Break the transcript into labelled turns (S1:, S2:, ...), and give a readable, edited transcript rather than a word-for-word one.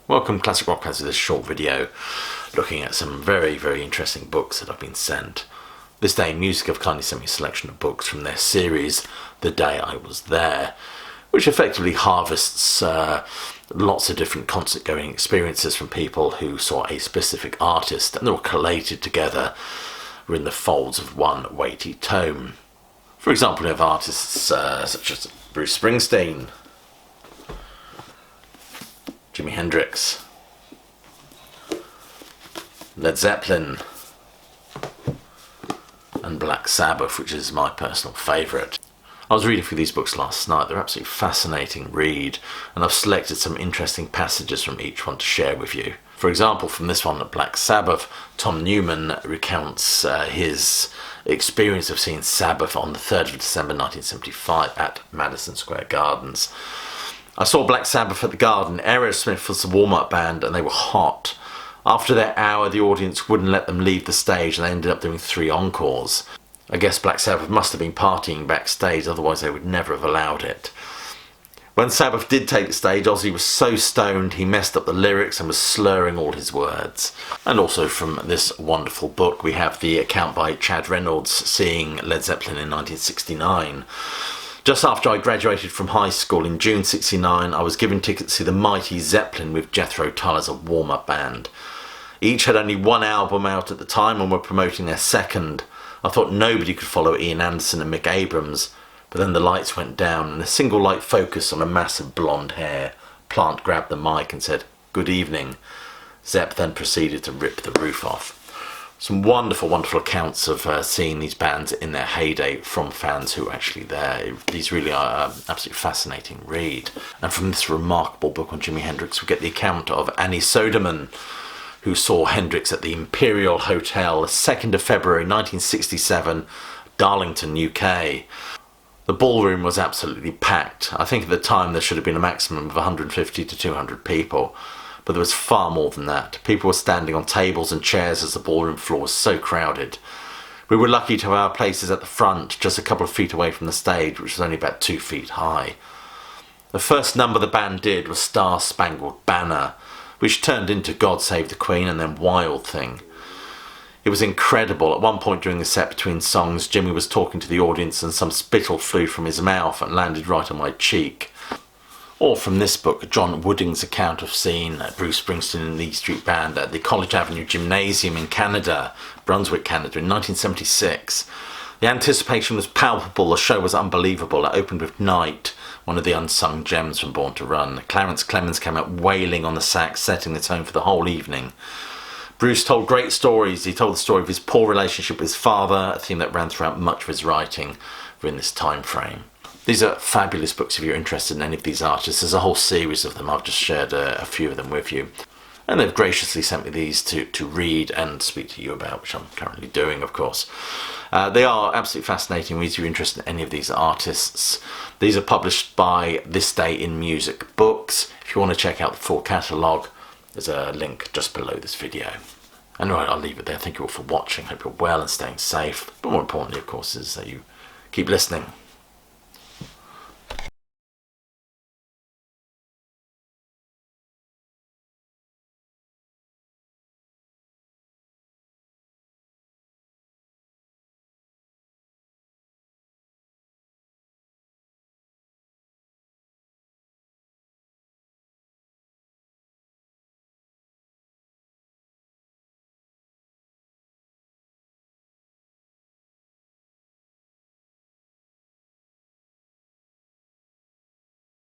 S1: Welcome Classic Rockers to this short video looking at some very, very interesting books that I've been sent. This Day in Music have kindly sent me a selection of books from their series The Day I Was There, which effectively harvests lots of different concert-going experiences from people who saw a specific artist, and they're all collated together in the folds of one weighty tome. For example, we have artists such as Bruce Springsteen, Jimi Hendrix, Led Zeppelin, and Black Sabbath, which is my personal favourite. I was reading through these books last night. They're absolutely fascinating read, and I've selected some interesting passages from each one to share with you. For example, from this one, Black Sabbath, Tom Newman recounts his experience of seeing Sabbath on the 3rd of December 1975 at Madison Square Gardens. I saw Black Sabbath at the Garden. Aerosmith was the warm-up band and they were hot. After their hour, the audience wouldn't let them leave the stage and they ended up doing 3 encores. I guess Black Sabbath must have been partying backstage, otherwise they would never have allowed it. When Sabbath did take the stage, Ozzy was so stoned he messed up the lyrics and was slurring all his words. And also from this wonderful book we have the account by Chad Reynolds seeing Led Zeppelin in 1969. Just after I graduated from high school in June '69, I was given tickets to see the mighty Zeppelin with Jethro Tull as a warm-up band. Each had only one album out at the time and were promoting their second. I thought nobody could follow Ian Anderson and Mick Abrams, but then the lights went down and a single light focused on a mass of blonde hair. Plant grabbed the mic and said, "Good evening." Zepp then proceeded to rip the roof off. Some wonderful, wonderful accounts of seeing these bands in their heyday from fans who were actually there. These really are absolutely fascinating read. And from this remarkable book on Jimi Hendrix, we get the account of Annie Soderman, who saw Hendrix at the Imperial Hotel, the 2nd of February 1967, Darlington, UK. The ballroom was absolutely packed. I think at the time there should have been a maximum of 150 to 200 people. But there was far more than that. People were standing on tables and chairs as the ballroom floor was so crowded. We were lucky to have our places at the front, just a couple of feet away from the stage, which was only about 2 feet high. The first number the band did was Star Spangled Banner, which turned into God Save the Queen and then Wild Thing. It was incredible. At one point during the set between songs, Jimmy was talking to the audience and some spittle flew from his mouth and landed right on my cheek. Or from this book, John Wooding's account of seeing Bruce Springsteen and the E Street Band at the College Avenue Gymnasium in Canada, Brunswick, Canada, in 1976. The anticipation was palpable, the show was unbelievable. It opened with Night, one of the unsung gems from Born to Run. Clarence Clemens came out wailing on the sax, setting the tone for the whole evening. Bruce told great stories. He told the story of his poor relationship with his father, a theme that ran throughout much of his writing in this time frame. These are fabulous books if you're interested in any of these artists. There's a whole series of them. I've just shared a few of them with you. And they've graciously sent me these to read and speak to you about, which I'm currently doing, of course. They are absolutely fascinating reads if you're interested in any of these artists. These are published by This Day in Music Books. If you want to check out the full catalogue, there's a link just below this video. And right, I'll leave it there. Thank you all for watching. Hope you're well and staying safe. But more importantly, of course, is that you keep listening.